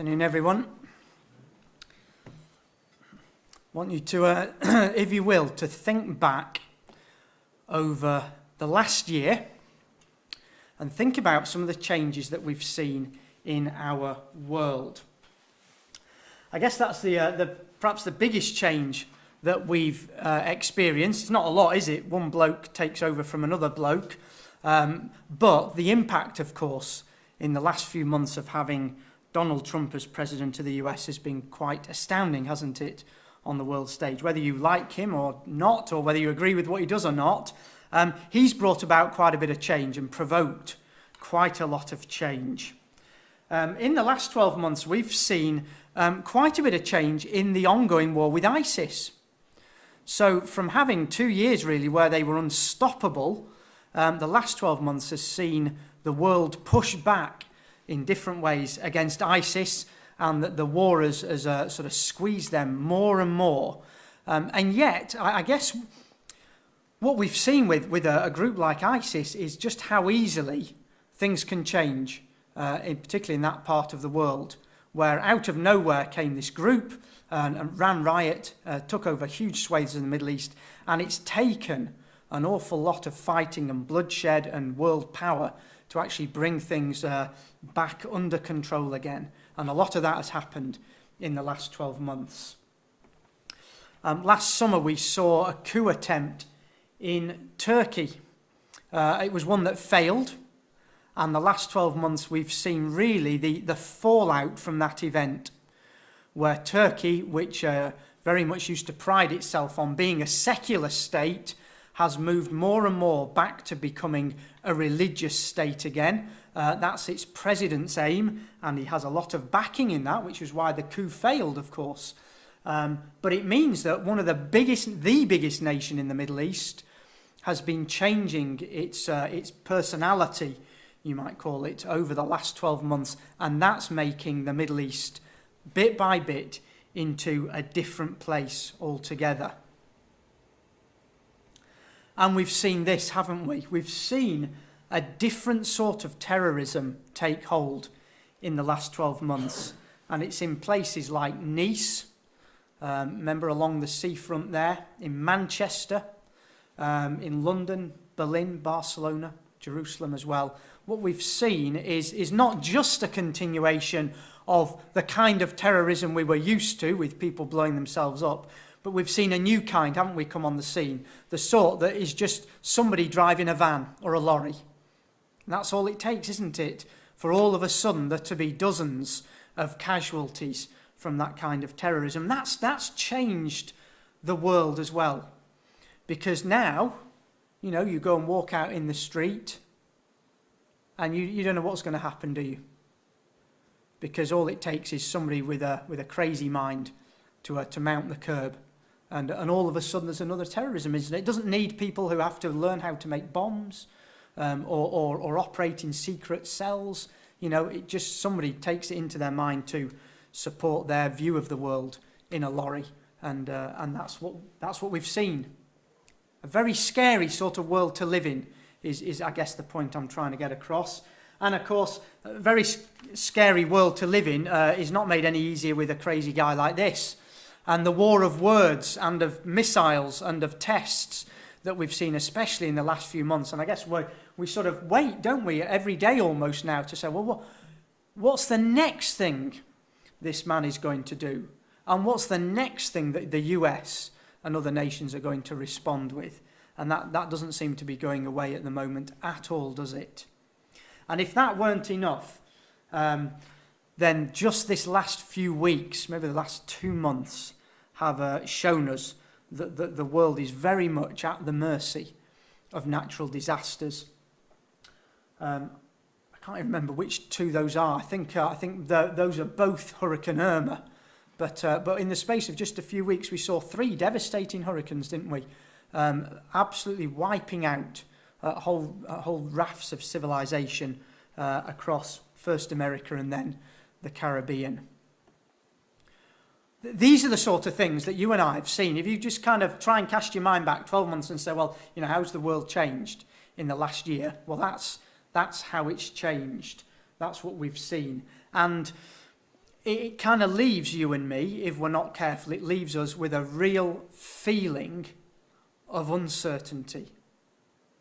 Afternoon, everyone. I want you to, if you will, to think back over the last year and think about some of the changes that we've seen in our world. I guess that's perhaps the biggest change that we've experienced. It's not a lot, is it? One bloke takes over from another bloke. But the impact, of course, in the last few months of having Donald Trump as president of the US has been quite astounding, hasn't it, on the world stage? Whether you like him or not, or whether you agree with what he does or not, he's brought about quite a bit of change and provoked quite a lot of change. In the last 12 months, we've seen quite a bit of change in the ongoing war with ISIS. So from having 2 years, really, where they were unstoppable, the last 12 months has seen the world push back in different ways against ISIS, and that the war has sort of squeezed them more and more. And yet, I guess what we've seen with a group like ISIS is just how easily things can change, particularly in that part of the world, where out of nowhere came this group and ran riot, took over huge swathes in the Middle East, and it's taken an awful lot of fighting and bloodshed and world power to actually bring things back under control again. And a lot of that has happened in the last 12 months. Last summer we saw a coup attempt in Turkey. It was one that failed, and the last 12 months we've seen really the fallout from that event, where Turkey, which very much used to pride itself on being a secular state, has moved more and more back to becoming a religious state again. That's its president's aim, and he has a lot of backing in that, which is why the coup failed, of course. But it means that one of the biggest nation in the Middle East has been changing its personality, you might call it, over the last 12 months, and that's making the Middle East, bit by bit, into a different place altogether. And we've seen this, haven't we? We've seen a different sort of terrorism take hold in the last 12 months. And it's in places like Nice, remember along the seafront there, in Manchester, in London, Berlin, Barcelona, Jerusalem as well. What we've seen is not just a continuation of the kind of terrorism we were used to, with people blowing themselves up, but we've seen a new kind, haven't we, come on the scene? The sort that is just somebody driving a van or a lorry. And that's all it takes, isn't it, for all of a sudden there to be dozens of casualties from that kind of terrorism. That's changed the world as well. Because now, you go and walk out in the street and you don't know what's going to happen, do you? Because all it takes is somebody with a crazy mind to mount the curb. And all of a sudden there's another terrorism, isn't it? It doesn't need people who have to learn how to make bombs or operate in secret cells. It just somebody takes it into their mind to support their view of the world in a lorry. And that's what we've seen. A very scary sort of world to live in is I guess, the point I'm trying to get across. And, of course, a very scary world to live in is not made any easier with a crazy guy like this. And the war of words and of missiles and of tests that we've seen, especially in the last few months. And I guess we sort of wait, don't we, every day almost now to say, well, what's the next thing this man is going to do? And what's the next thing that the US and other nations are going to respond with? And that doesn't seem to be going away at the moment at all, does it? And if that weren't enough, then just this last few weeks, maybe the last 2 months, have shown us that the world is very much at the mercy of natural disasters. I can't even remember which two those are. I think those are both Hurricane Irma. But in the space of just a few weeks, we saw 3 devastating hurricanes, didn't we? Absolutely wiping out whole rafts of civilization across first America and then the Caribbean. These are the sort of things that you and I have seen. If you just kind of try and cast your mind back 12 months and say, well, how's the world changed in the last year? Well, that's how it's changed. That's what we've seen. And it kind of leaves you and me, if we're not careful, it leaves us with a real feeling of uncertainty.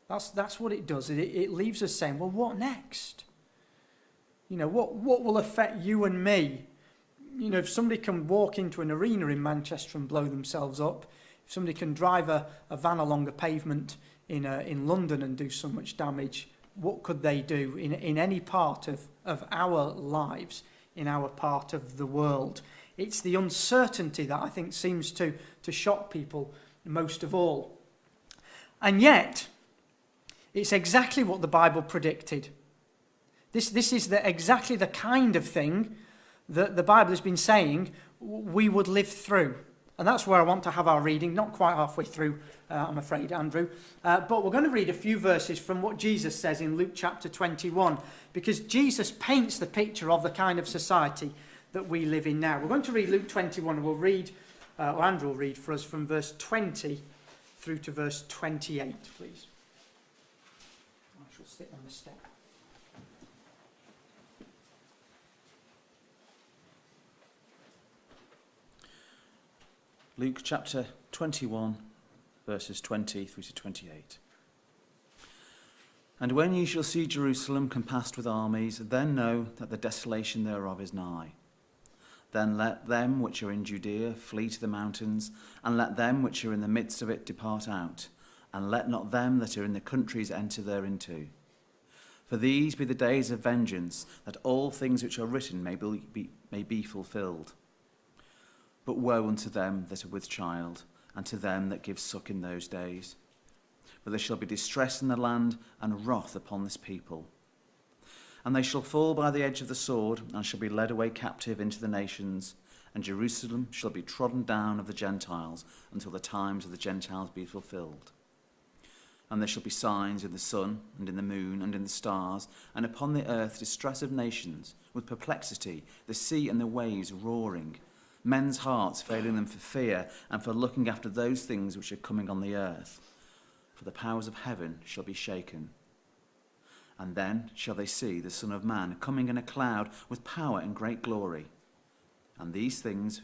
That's what it does. It leaves us saying, well, what next? What will affect you and me? If somebody can walk into an arena in Manchester and blow themselves up, if somebody can drive a van along a pavement in London and do so much damage, what could they do in any part of our lives, in our part of the world? It's the uncertainty that I think seems to shock people most of all. And yet, it's exactly what the Bible predicted. This is exactly the kind of thing that the Bible has been saying we would live through. And that's where I want to have our reading, not quite halfway through, I'm afraid, Andrew. But we're going to read a few verses from what Jesus says in Luke chapter 21, because Jesus paints the picture of the kind of society that we live in now. We're going to read Luke 21, and we'll read, or Andrew will read for us from verse 20 through to verse 28, please. I shall sit on the step. Luke chapter 21, verses 20 through to 28. And when ye shall see Jerusalem compassed with armies, then know that the desolation thereof is nigh. Then let them which are in Judea flee to the mountains, and let them which are in the midst of it depart out, and let not them that are in the countries enter thereinto. For these be the days of vengeance, that all things which are written may be fulfilled. But woe unto them that are with child, and to them that give suck in those days. For there shall be distress in the land, and wrath upon this people. And they shall fall by the edge of the sword, and shall be led away captive into the nations, and Jerusalem shall be trodden down of the Gentiles, until the times of the Gentiles be fulfilled. And there shall be signs in the sun, and in the moon, and in the stars, and upon the earth distress of nations, with perplexity, the sea and the waves roaring, men's hearts failing them for fear, and for looking after those things which are coming on the earth. For the powers of heaven shall be shaken. And then shall they see the Son of Man coming in a cloud with power and great glory. And these things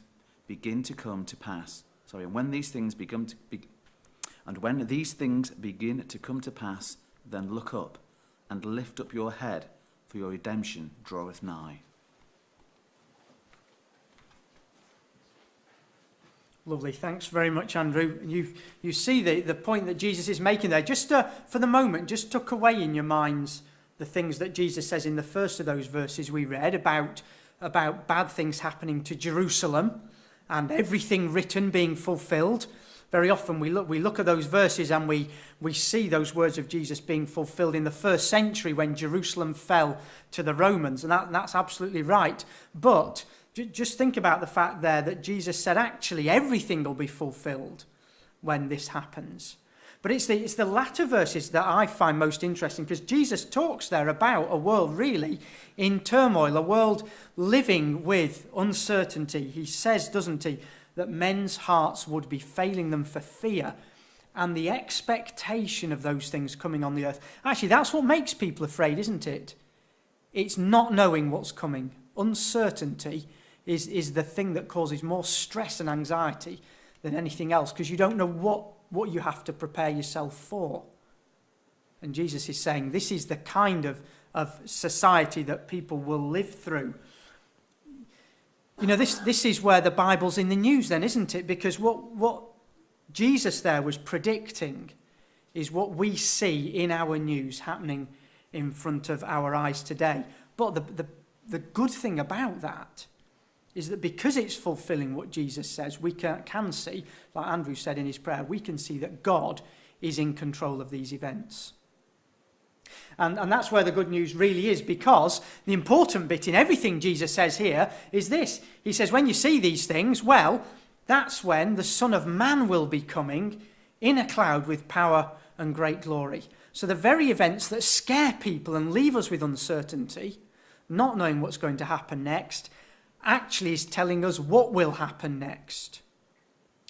begin to come to pass. And when these things begin to come to pass, then look up and lift up your head, for your redemption draweth nigh. Lovely. Thanks very much, Andrew. You see the point that Jesus is making there. Just for the moment, just tuck away in your minds the things that Jesus says in the first of those verses we read about bad things happening to Jerusalem and everything written being fulfilled. Very often we look at those verses and we see those words of Jesus being fulfilled in the first century when Jerusalem fell to the Romans, and that's absolutely right. But just think about the fact there that Jesus said actually everything will be fulfilled when this happens. But it's the latter verses that I find most interesting, because Jesus talks there about a world really in turmoil, a world living with uncertainty. He says, doesn't he, that men's hearts would be failing them for fear and the expectation of those things coming on the earth. Actually, that's what makes people afraid, isn't it? It's not knowing what's coming. Uncertainty is the thing that causes more stress and anxiety than anything else, because you don't know what you have to prepare yourself for. And Jesus is saying this is the kind of society that people will live through. You know, this is where the Bible's in the news then, isn't it? Because what Jesus there was predicting is what we see in our news happening in front of our eyes today. But the good thing about that is that because it's fulfilling what Jesus says, we can see, like Andrew said in his prayer, we can see that God is in control of these events. And that's where the good news really is, because the important bit in everything Jesus says here is this. He says, when you see these things, well, that's when the Son of Man will be coming in a cloud with power and great glory. So the very events that scare people and leave us with uncertainty, not knowing what's going to happen next, actually is telling us what will happen next.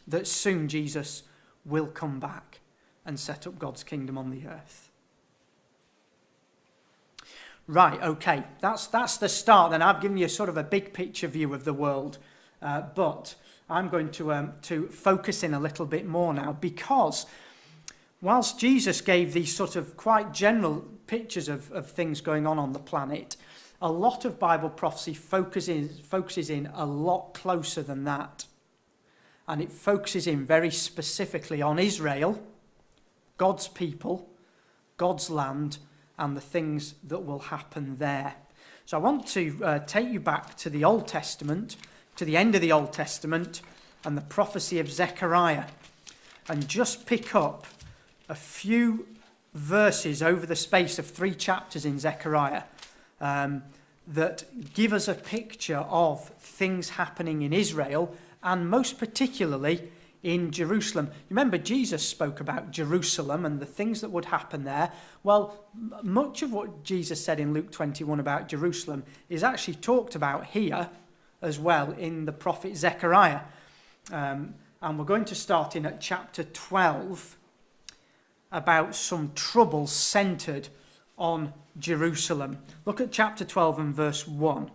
That soon Jesus will come back and set up God's kingdom on the earth. Right, okay, that's the start. Then I've given you sort of a big picture view of the world, but I'm going to focus in a little bit more now, because whilst Jesus gave these sort of quite general pictures of things going on the planet, a lot of Bible prophecy focuses in a lot closer than that. And it focuses in very specifically on Israel, God's people, God's land, and the things that will happen there. So I want to take you back to the Old Testament, to the end of the Old Testament, and the prophecy of Zechariah, and just pick up a few verses over the space of 3 chapters in Zechariah that give us a picture of things happening in Israel, and most particularly in Jerusalem. Remember, Jesus spoke about Jerusalem and the things that would happen there. Well, much of what Jesus said in Luke 21 about Jerusalem is actually talked about here as well in the prophet Zechariah. And we're going to start in at chapter 12 about some trouble centered on Jerusalem. Look at chapter 12 and verse 1.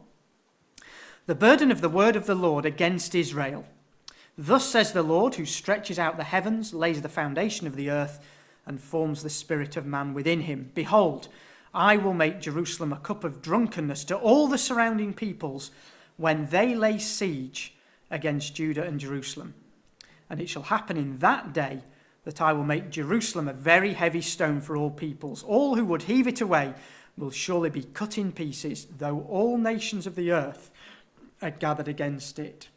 The burden of the word of the Lord against Israel. Thus says the Lord, who stretches out the heavens, lays the foundation of the earth, and forms the spirit of man within him. Behold, I will make Jerusalem a cup of drunkenness to all the surrounding peoples when they lay siege against Judah and Jerusalem. And it shall happen in that day that I will make Jerusalem a very heavy stone for all peoples. All who would heave it away will surely be cut in pieces, though all nations of the earth are gathered against it.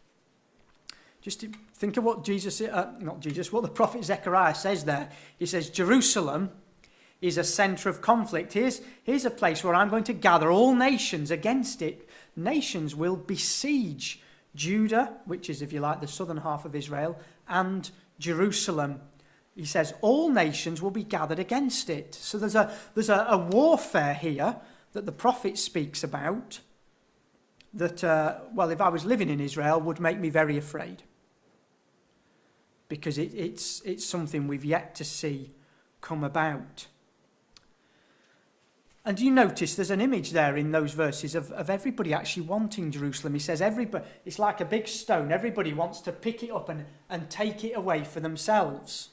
Just to think of what what the prophet Zechariah says there. He says, Jerusalem is a centre of conflict. Here's a place where I'm going to gather all nations against it. Nations will besiege Judah, which is, if you like, the southern half of Israel, and Jerusalem. He says all nations will be gathered against it. So there's a warfare here that the prophet speaks about that, if I was living in Israel, would make me very afraid. Because it's something we've yet to see come about. And you notice there's an image there in those verses of everybody actually wanting Jerusalem. He says everybody, it's like a big stone. Everybody wants to pick it up and take it away for themselves.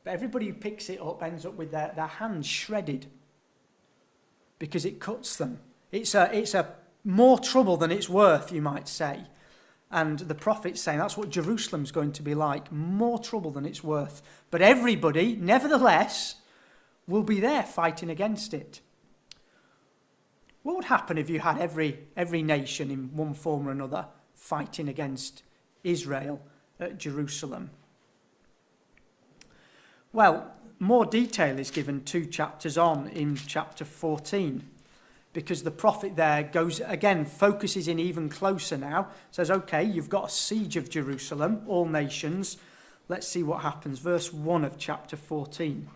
But everybody who picks it up ends up with their hands shredded because it cuts them. It's a more trouble than it's worth, you might say. And the prophet's saying that's what Jerusalem's going to be like, more trouble than it's worth. But everybody, nevertheless, will be there fighting against it. What would happen if you had every nation in one form or another fighting against Israel at Jerusalem? Well, more detail is given 2 chapters on in chapter 14. Because the prophet there focuses in even closer now. Says, okay, you've got a siege of Jerusalem, all nations. Let's see what happens. Verse 1 of chapter 14.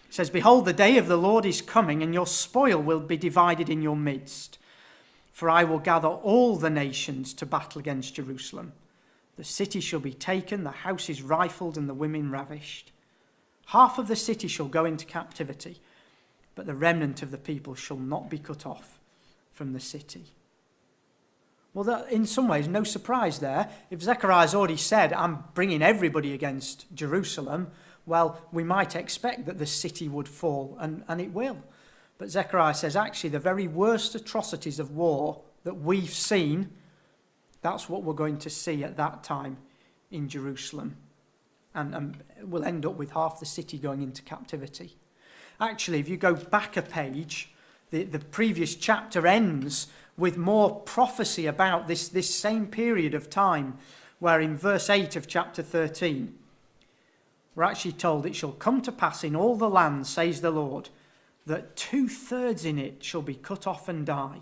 It says, Behold, the day of the Lord is coming, and your spoil will be divided in your midst. For I will gather all the nations to battle against Jerusalem. The city shall be taken, the houses rifled, and the women ravished. Half of the city shall go into captivity, but the remnant of the people shall not be cut off from the city. Well, that, in some ways, no surprise there. If Zechariah's already said, I'm bringing everybody against Jerusalem, well, we might expect that the city would fall, and it will. But Zechariah says, actually, the very worst atrocities of war that we've seen, that's what we're going to see at that time in Jerusalem. And we'll end up with half the city going into captivity. Actually, if you go back a page, the previous chapter ends with more prophecy about this same period of time, where in verse 8 of chapter 13, we're actually told, It shall come to pass in all the land, says the Lord, that 2/3 in it shall be cut off and die,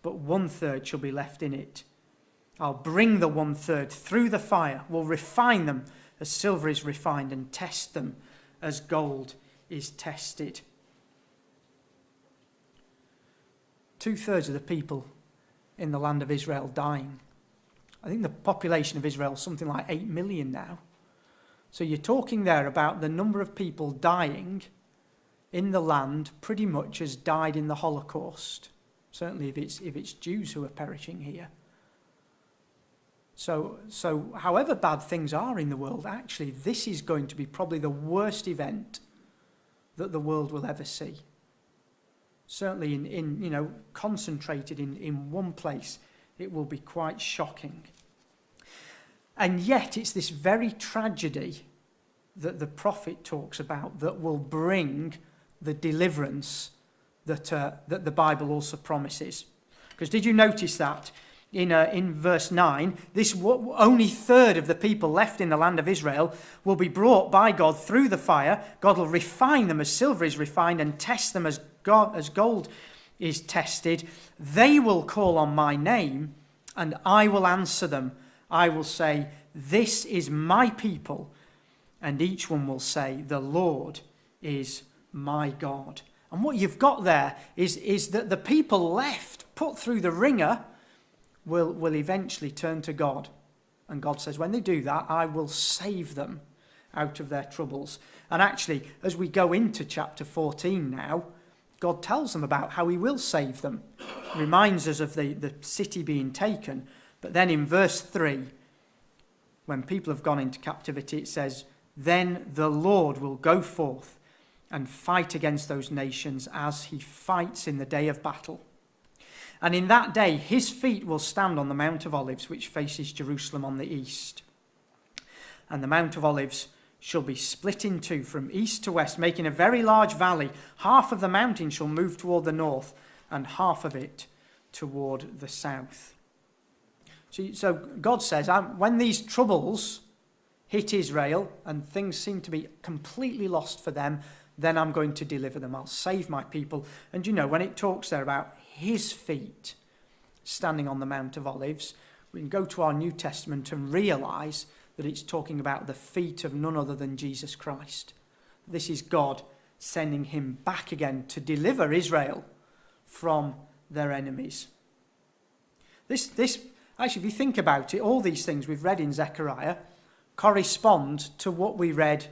but 1/3 shall be left in it. I'll bring the 1/3 through the fire, will refine them as silver is refined, and test them as gold is tested. 2/3 of the people in the land of Israel dying. I think the population of Israel is something like 8 million now. So you're talking there about the number of people dying in the land pretty much has died in the Holocaust. Certainly if it's Jews who are perishing here. So however bad things are in the world, actually this is going to be probably the worst event that the world will ever see. Certainly in concentrated in one place, it will be quite shocking. And yet it's this very tragedy that the prophet talks about that will bring the deliverance that the Bible also promises. Because did you notice that in verse 9, this only third of the people left in the land of Israel will be brought by God through the fire. God will refine them as silver is refined and test them as gold is tested. They will call on my name and I will answer them. I will say, this is my people. And each one will say, the Lord is my God. And what you've got there is that the people left, put through the ringer, will eventually turn to God. And God says, when they do that, I will save them out of their troubles. And actually, as we go into chapter 14 now, God tells them about how he will save them. Reminds us of the city being taken. But then in verse 3, when people have gone into captivity, it says, then the Lord will go forth and fight against those nations as he fights in the day of battle. And in that day, his feet will stand on the Mount of Olives, which faces Jerusalem on the east. And the Mount of Olives shall be split in two from east to west, making a very large valley. Half of the mountain shall move toward the north, and half of it toward the south. So God says, when these troubles hit Israel and things seem to be completely lost for them, then I'm going to deliver them. I'll save my people. And when it talks there about his feet standing on the Mount of Olives, we can go to our New Testament and realize that it's talking about the feet of none other than Jesus Christ. This is God sending him back again to deliver Israel from their enemies. This actually, if you think about it, all these things we've read in Zechariah correspond to what we read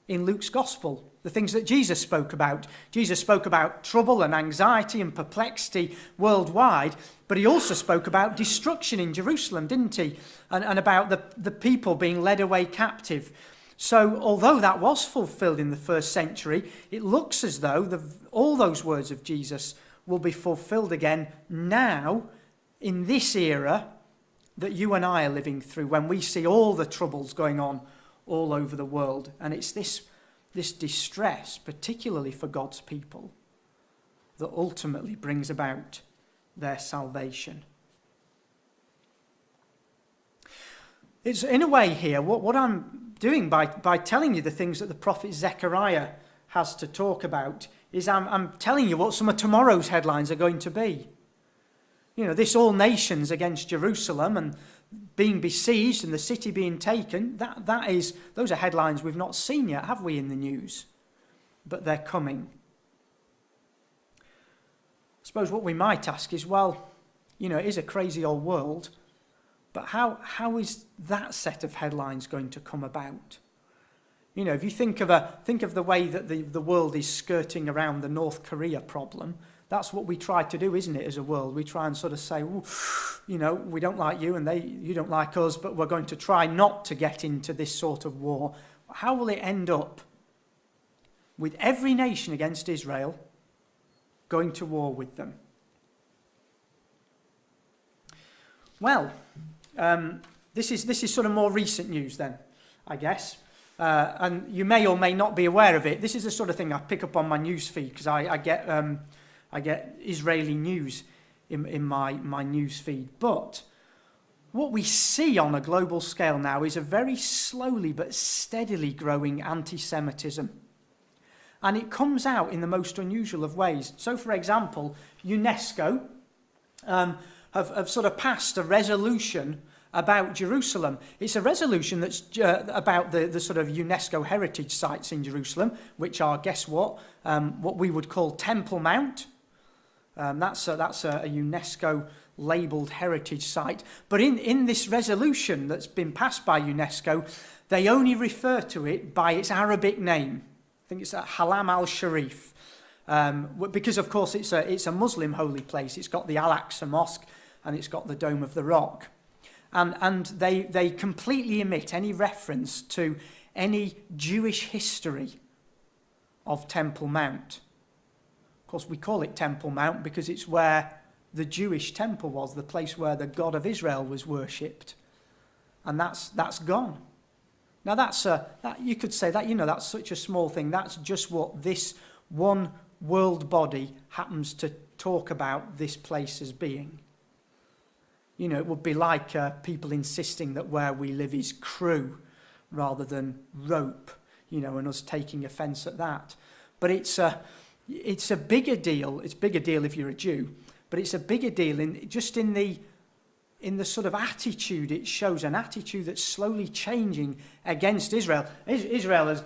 in Luke's Gospel, the things that Jesus spoke about. Jesus spoke about trouble and anxiety and perplexity worldwide, but he also spoke about destruction in Jerusalem, didn't he? And about the people being led away captive. So although that was fulfilled in the first century, it looks as though all those words of Jesus will be fulfilled again now in this era that you and I are living through, when we see all the troubles going on all over the world. And it's this distress, particularly for God's people, that ultimately brings about their salvation. It's in a way here, what I'm doing by telling you the things that the prophet Zechariah has to talk about, is I'm telling you what some of tomorrow's headlines are going to be. This all nations against Jerusalem and being besieged and the city being taken, those are headlines we've not seen yet, have we, in the news? But they're coming. I suppose what we might ask is, well, it is a crazy old world, but how is that set of headlines going to come about? If you think of the way that the world is skirting around the North Korea problem, that's what we try to do, isn't it, as a world? We try and sort of say, we don't like you and you don't like us, but we're going to try not to get into this sort of war. How will it end up with every nation against Israel going to war with them? Well, this is sort of more recent news then, I guess. And you may or may not be aware of it. This is the sort of thing I pick up on my news feed, because I get Israeli news in my news feed. But what we see on a global scale now is a very slowly but steadily growing anti-Semitism. And it comes out in the most unusual of ways. So, for example, UNESCO have sort of passed a resolution about Jerusalem. It's a resolution that's about the sort of UNESCO heritage sites in Jerusalem, which are, guess what we would call Temple Mount. That's a UNESCO labelled heritage site. But in this resolution that's been passed by UNESCO, they only refer to it by its Arabic name. think it's at Haram al-Sharif, because of course it's a Muslim holy place. It's got the Al-Aqsa Mosque and it's got the Dome of the Rock. And they completely omit any reference to any Jewish history of Temple Mount. Of course, we call it Temple Mount because it's where the Jewish temple was, the place where the God of Israel was worshipped. And that's gone. Now that you could say that, that's such a small thing. That's just what this one world body happens to talk about this place as being. It would be like people insisting that where we live is crew rather than rope, and us taking offence at that. But it's a bigger deal. It's a bigger deal if you're a Jew, but it's a bigger deal in the sort of attitude it shows, an attitude that's slowly changing against Israel. Israel has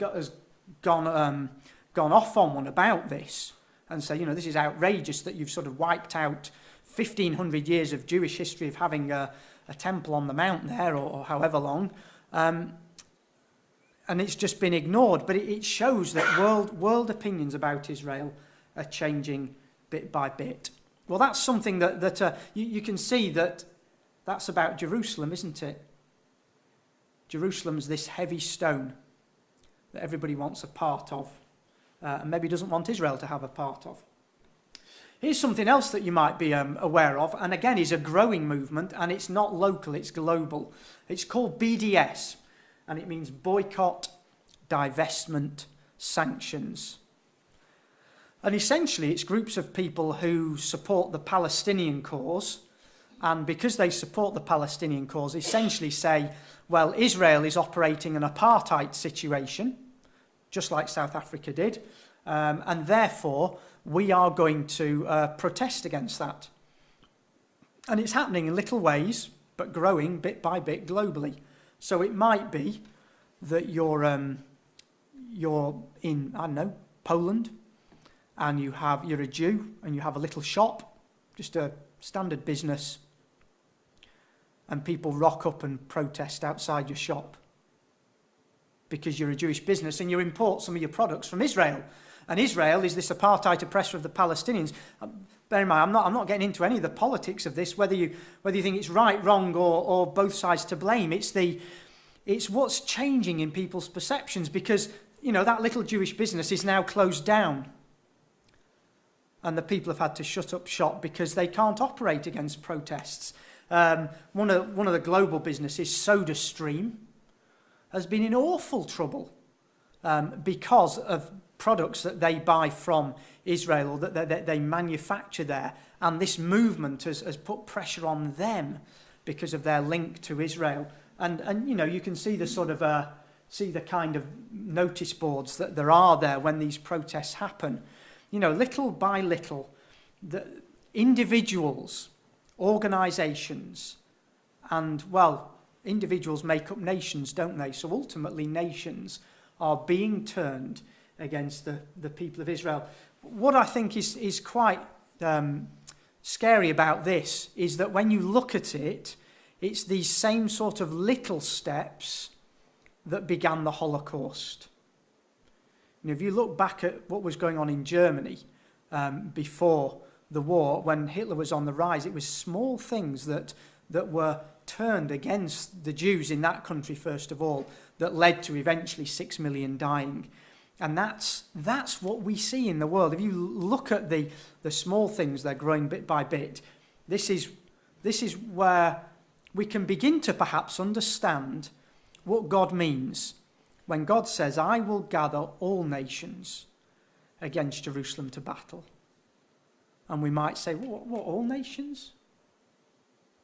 gone off on one about this and say, this is outrageous that you've sort of wiped out 1,500 years of Jewish history of having a temple on the mount there, or however long, and it's just been ignored. But it shows that world opinions about Israel are changing bit by bit. Well, that's something that you can see that's about Jerusalem, isn't it? Jerusalem's this heavy stone that everybody wants a part of, and maybe doesn't want Israel to have a part of. Here's something else that you might be aware of, and again is a growing movement, and it's not local, it's global. It's called BDS, and it means boycott, divestment, sanctions. And essentially it's groups of people who support the Palestinian cause, and because they support the Palestinian cause, essentially say, well, Israel is operating an apartheid situation, just like South Africa did, and therefore we are going to protest against that. And it's happening in little ways, but growing bit by bit globally. So it might be that you're in, I don't know, Poland, and you're a Jew, and you have a little shop, just a standard business, and people rock up and protest outside your shop because you're a Jewish business and you import some of your products from Israel. And Israel is this apartheid oppressor of the Palestinians. Bear in mind, I'm not getting into any of the politics of this, whether you think it's right, wrong, or both sides to blame. It's what's changing in people's perceptions, because that little Jewish business is now closed down, and the people have had to shut up shop because they can't operate against protests. One of the global businesses, SodaStream, has been in awful trouble because of products that they buy from Israel or that they manufacture there, and this movement has put pressure on them because of their link to Israel. And you can see the sort of the kind of notice boards that there are there when these protests happen. Little by little, the individuals, organisations, and individuals make up nations, don't they? So ultimately nations are being turned against the people of Israel. What I think is quite scary about this is that when you look at it, it's these same sort of little steps that began the Holocaust. If you look back at what was going on in Germany before the war, when Hitler was on the rise, it was small things that were turned against the Jews in that country, first of all, that led to eventually 6 million dying. And that's what we see in the world. If you look at the small things, they're growing bit by bit. This is where we can begin to perhaps understand what God means when God says, I will gather all nations against Jerusalem to battle. And we might say, what all nations?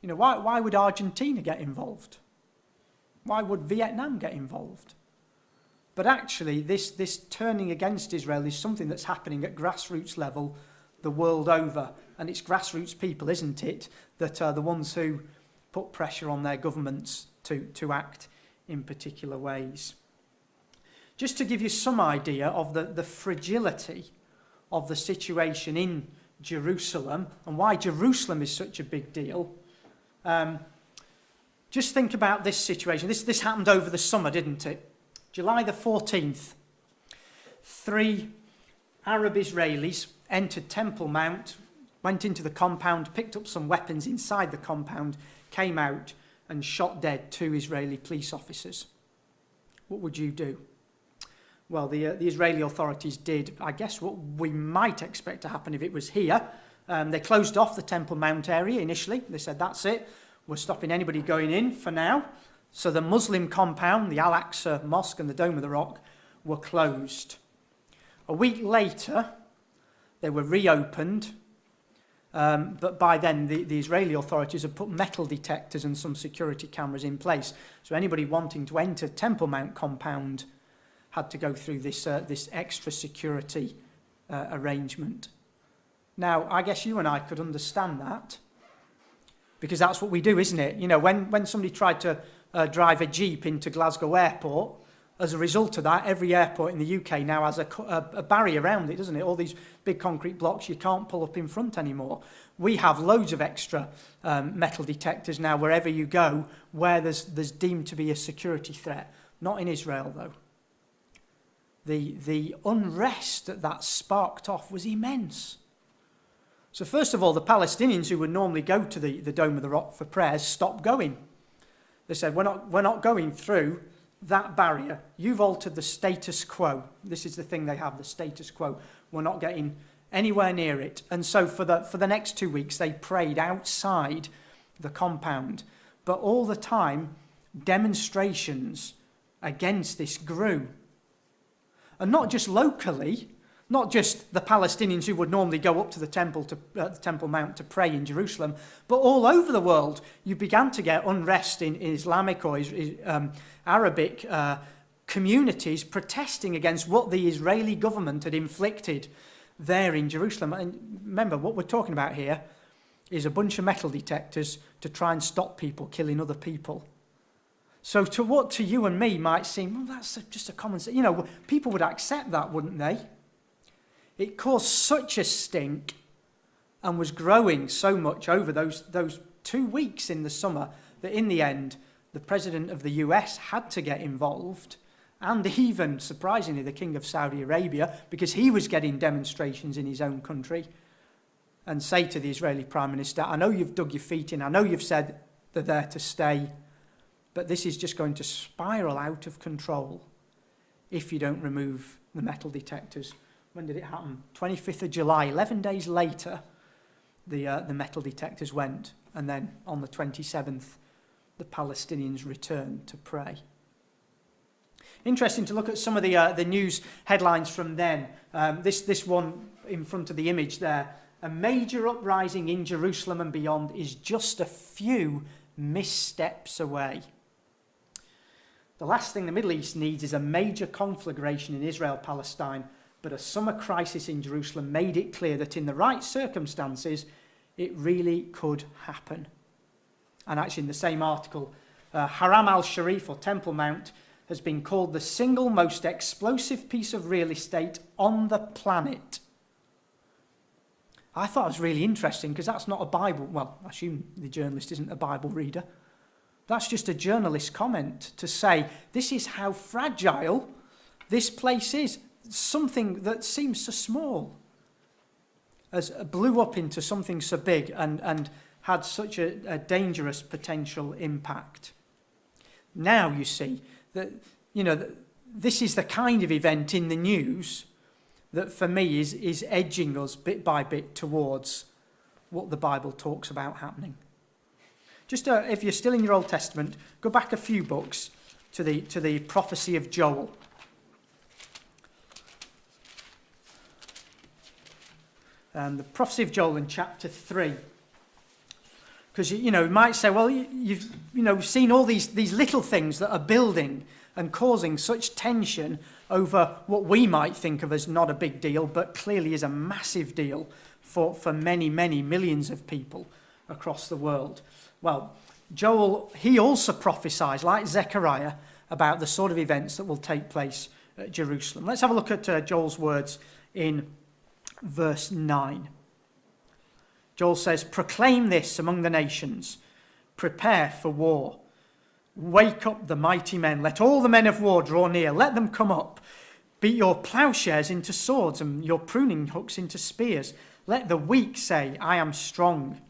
Why would Argentina get involved? Why would Vietnam get involved? But actually, this turning against Israel is something that's happening at grassroots level the world over. And it's grassroots people, isn't it, that are the ones who put pressure on their governments to act in particular ways. Just to give you some idea of the fragility of the situation in Jerusalem and why Jerusalem is such a big deal, just think about this situation. This happened over the summer, didn't it? July the 14th. 3 Arab Israelis entered Temple Mount, went into the compound, picked up some weapons inside the compound, came out and shot dead 2 Israeli police officers. What would you do? Well, the Israeli authorities did, I guess, what we might expect to happen if it was here. They closed off the Temple Mount area initially. They said, that's it. We're stopping anybody going in for now. So the Muslim compound, the Al-Aqsa Mosque and the Dome of the Rock were closed. A week later, they were reopened. But by then, the Israeli authorities had put metal detectors and some security cameras in place. So anybody wanting to enter Temple Mount compound had to go through this extra security arrangement. Now, I guess you and I could understand that, because that's what we do, isn't it? You know, when somebody tried to drive a Jeep into Glasgow Airport, as a result of that, every airport in the UK now has a barrier around it, doesn't it? All these big concrete blocks you can't pull up in front anymore. We have loads of extra metal detectors now wherever you go where there's deemed to be a security threat. Not in Israel, though. The unrest that sparked off was immense. So first of all, the Palestinians who would normally go to the Dome of the Rock for prayers stopped going. They said, we're not going through that barrier. You've altered the status quo. This is the thing they have, the status quo. We're not getting anywhere near it. And so for the next 2 weeks, they prayed outside the compound. But all the time, demonstrations against this grew. And not just locally, not just the Palestinians who would normally go up to the Temple Mount to pray in Jerusalem, but all over the world, you began to get unrest in Islamic or Arabic communities protesting against what the Israeli government had inflicted there in Jerusalem. And remember, what we're talking about here is a bunch of metal detectors to try and stop people killing other people. So to what to you and me might seem, well, that's just a common sense. You know, people would accept that, wouldn't they? It caused such a stink and was growing so much over those 2 weeks in the summer that in the end, the president of the US had to get involved, and even, surprisingly, the king of Saudi Arabia, because he was getting demonstrations in his own country, and say to the Israeli prime minister, I know you've dug your feet in, I know you've said they're there to stay, but this is just going to spiral out of control if you don't remove the metal detectors. When did it happen? 25th of July, 11 days later, the metal detectors went. And then on the 27th, the Palestinians returned to pray. Interesting to look at some of the news headlines from then. This one in front of the image there. A major uprising in Jerusalem and beyond is just a few missteps away. The last thing the Middle East needs is a major conflagration in Israel-Palestine, but a summer crisis in Jerusalem made it clear that in the right circumstances, it really could happen. And actually in the same article, Haram al-Sharif, or Temple Mount, has been called the single most explosive piece of real estate on the planet. I thought it was really interesting because that's not a Bible. Well, I assume the journalist isn't a Bible reader. That's just a journalist's comment to say this is how fragile this place is. Something that seems so small as blew up into something so big and had such a dangerous potential impact. Now you see that, you know, this is the kind of event in the news that for me is edging us bit by bit towards what the Bible talks about happening. Just if you're still in your Old Testament, go back a few books to the prophecy of Joel. The prophecy of Joel in chapter 3. Because, you know, you might say, well, you've seen all these little things that are building and causing such tension over what we might think of as not a big deal, but clearly is a massive deal for many, many millions of people across the world. Well, Joel, he also prophesies, like Zechariah, about the sort of events that will take place at Jerusalem. Let's have a look at Joel's words in verse 9. Joel says, proclaim this among the nations, prepare for war. Wake up the mighty men, let all the men of war draw near, let them come up. Beat your plowshares into swords and your pruning hooks into spears. Let the weak say, I am strong.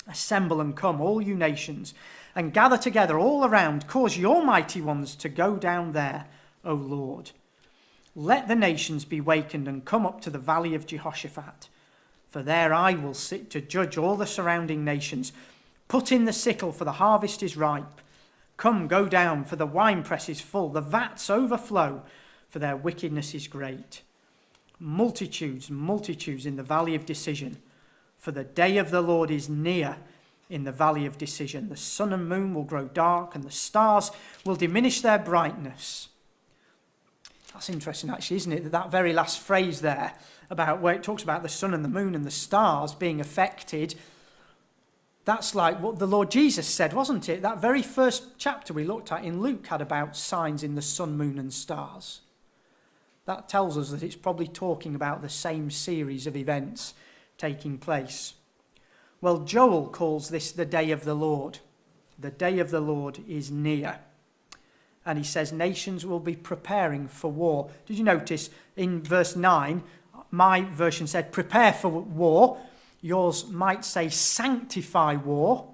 Assemble and come, all you nations, and gather together all around. Cause your mighty ones to go down there, O Lord. Let the nations be wakened and come up to the valley of Jehoshaphat. For there I will sit to judge all the surrounding nations. Put in the sickle, for the harvest is ripe. Come, go down, for the winepress is full. The vats overflow, for their wickedness is great. Multitudes, multitudes in the valley of decision. For the day of the Lord is near in the valley of decision. The sun and moon will grow dark, and the stars will diminish their brightness. That's interesting, actually, isn't it? That very last phrase there, about where it talks about the sun and the moon and the stars being affected, that's like what the Lord Jesus said, wasn't it? That very first chapter we looked at in Luke had about signs in the sun, moon and stars. That tells us that it's probably talking about the same series of events taking place. Well, Joel calls this the day of the Lord. The day of the Lord is near. And he says nations will be preparing for war. Did you notice in verse 9, my version said prepare for war. Yours might say sanctify war,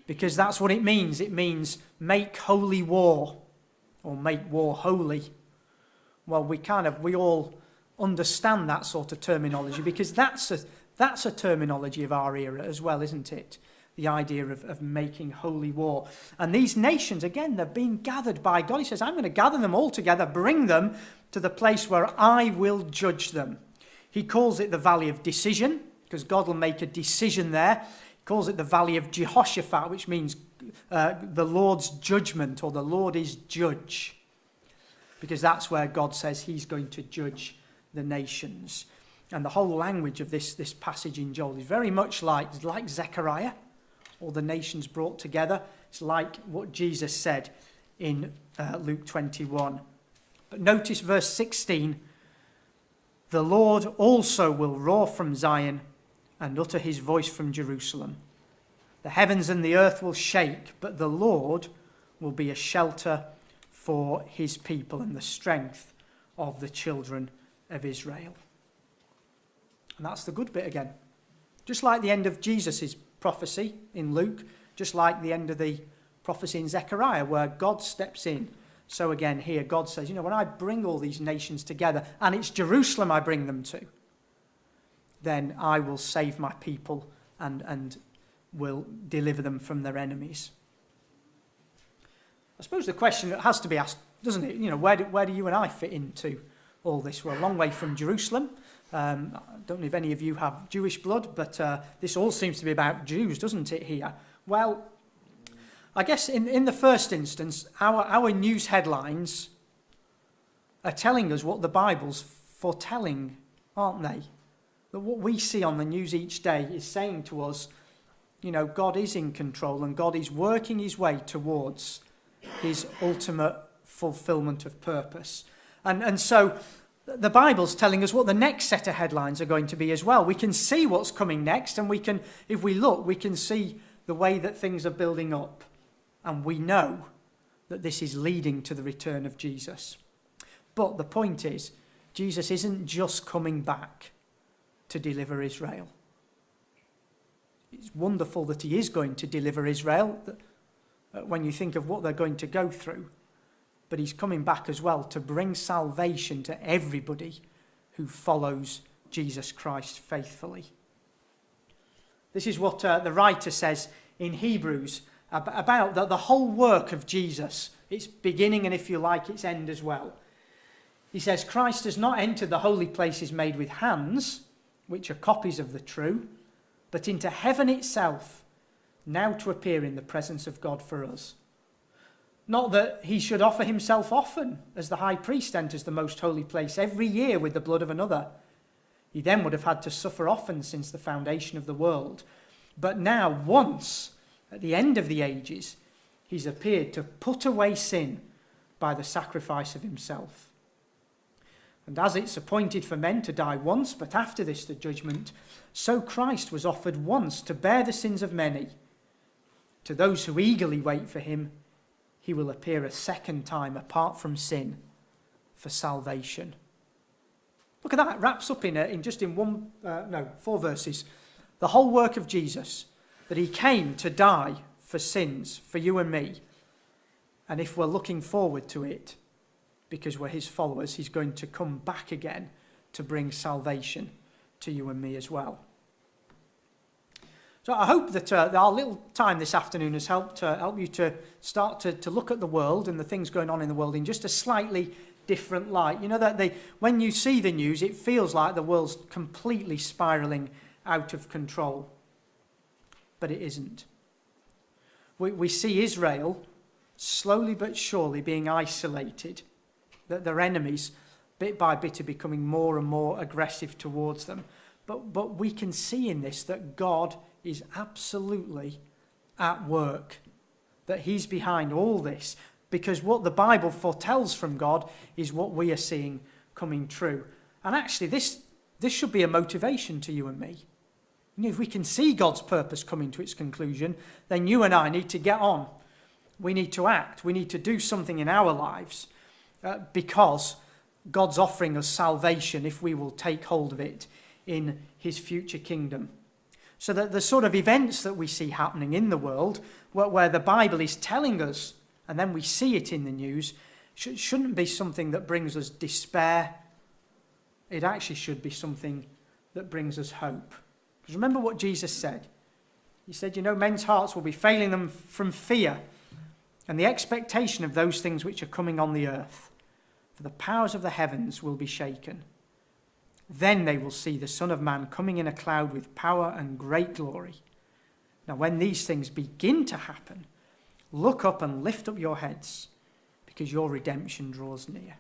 because that's what it means. It means make holy war, or make war holy. Well, we all understand that sort of terminology, because that's a terminology of our era as well, isn't it? The idea of making holy war. And these nations, again, they're being gathered by God. He says, I'm going to gather them all together, bring them to the place where I will judge them. He calls it the valley of decision, because God will make a decision there. He calls it the valley of Jehoshaphat, which means the Lord's judgment, or the Lord is judge, because that's where God says he's going to judge the nations. And the whole language of this passage in Joel is very much like Zechariah, or the nations brought together. It's like what Jesus said in Luke 21. But notice verse 16. The Lord also will roar from Zion and utter his voice from Jerusalem. The heavens and the earth will shake, but the Lord will be a shelter for his people and the strength of the children of Israel. And that's the good bit again. Just like the end of Jesus' prophecy in Luke, just like the end of the prophecy in Zechariah, where God steps in. So again here, God says, when I bring all these nations together, and it's Jerusalem I bring them to, then I will save my people and will deliver them from their enemies. I suppose the question that has to be asked, doesn't it? Where do you and I fit into all this? We're a long way from Jerusalem. I don't know if any of you have Jewish blood, but this all seems to be about Jews, doesn't it, here? Well, I guess in the first instance, our news headlines are telling us what the Bible's foretelling, aren't they? That what we see on the news each day is saying to us, God is in control and God is working his way towards his ultimate fulfillment of purpose. And so the Bible's telling us what the next set of headlines are going to be as well. We can see what's coming next, and we can, if we look, we can see the way that things are building up. And we know that this is leading to the return of Jesus. But the point is, Jesus isn't just coming back to deliver Israel. It's wonderful that he is going to deliver Israel when you think of what they're going to go through. But he's coming back as well to bring salvation to everybody who follows Jesus Christ faithfully. This is what the writer says in Hebrews about the whole work of Jesus, its beginning and, if you like, its end as well. He says, Christ has not entered the holy places made with hands, which are copies of the true, but into heaven itself, now to appear in the presence of God for us. Not that he should offer himself often, as the high priest enters the most holy place every year with the blood of another. He then would have had to suffer often since the foundation of the world. But now, once, at the end of the ages, he's appeared to put away sin by the sacrifice of himself. And as it's appointed for men to die once, but after this the judgment, so Christ was offered once to bear the sins of many. To those who eagerly wait for him, he will appear a second time apart from sin for salvation. Look at that. It wraps up in 4 verses. The whole work of Jesus, that he came to die for sins, for you and me. And if we're looking forward to it, because we're his followers, he's going to come back again to bring salvation to you and me as well. So I hope that our little time this afternoon has helped you to start to look at the world and the things going on in the world in just a slightly different light. You know that when you see the news, it feels like the world's completely spiraling out of control. But it isn't. We see Israel slowly but surely being isolated, that their enemies, bit by bit, are becoming more and more aggressive towards them. But we can see in this that God is absolutely at work, that he's behind all this, because what the Bible foretells from God is what we are seeing coming true. And actually, this should be a motivation to you and me. You know, if we can see God's purpose coming to its conclusion, then you and I need to get on. We need to act. We need to do something in our lives because God's offering us salvation if we will take hold of it in his future kingdom. So that the sort of events that we see happening in the world, where the Bible is telling us, and then we see it in the news, shouldn't be something that brings us despair. It actually should be something that brings us hope. Because remember what Jesus said. He said, men's hearts will be failing them from fear and the expectation of those things which are coming on the earth. For the powers of the heavens will be shaken. Then they will see the Son of Man coming in a cloud with power and great glory. Now, when these things begin to happen, look up and lift up your heads, because your redemption draws near.